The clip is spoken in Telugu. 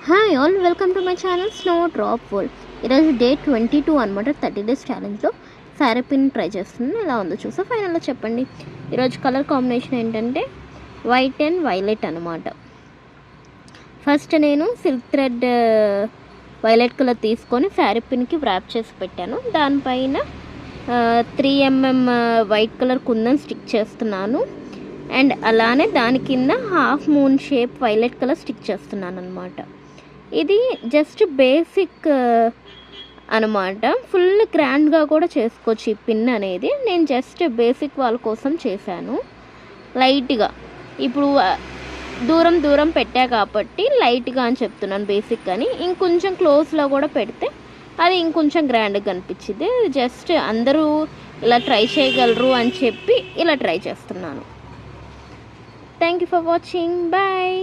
Hi all, welcome to my channel snow drop world. ఈరోజు డే 22 అనమాట. 30 days ఛాలెంజ్లో శారీ పిన్ ట్రై చేస్తున్నాను. ఎలా ఉందో చూసా ఫైనల్లో చెప్పండి. ఈరోజు కలర్ కాంబినేషన్ ఏంటంటే వైట్ అండ్ వైలెట్ అనమాట. ఫస్ట్ నేను సిల్క్ థ్రెడ్ వైలెట్ కలర్ తీసుకొని శారీ పిన్కి వ్రాప్ చేసి పెట్టాను. దానిపైన 3mm white colour kundan stick చేస్తున్నాను. అండ్ అలానే దాని కింద half moon shape violet colour stick చేస్తున్నాను అనమాట. ఇది జస్ట్ బేసిక్ అనమాట. ఫుల్ గ్రాండ్గా కూడా చేసుకోవచ్చు ఈ పిన్ అనేది. నేను జస్ట్ బేసిక్ వాళ్ళ కోసం చేశాను లైట్గా. ఇప్పుడు దూరం దూరం పెట్టా కాబట్టి లైట్గా అని చెప్తున్నాను బేసిక్ అని. ఇంకొంచెం క్లోజ్లో కూడా పెడితే అది ఇంకొంచెం గ్రాండ్గా కనిపించింది. జస్ట్ అందరూ ఇలా ట్రై చేయగలరు అని చెప్పి ఇలా ట్రై చేస్తున్నాను. Thank you for watching. Bye.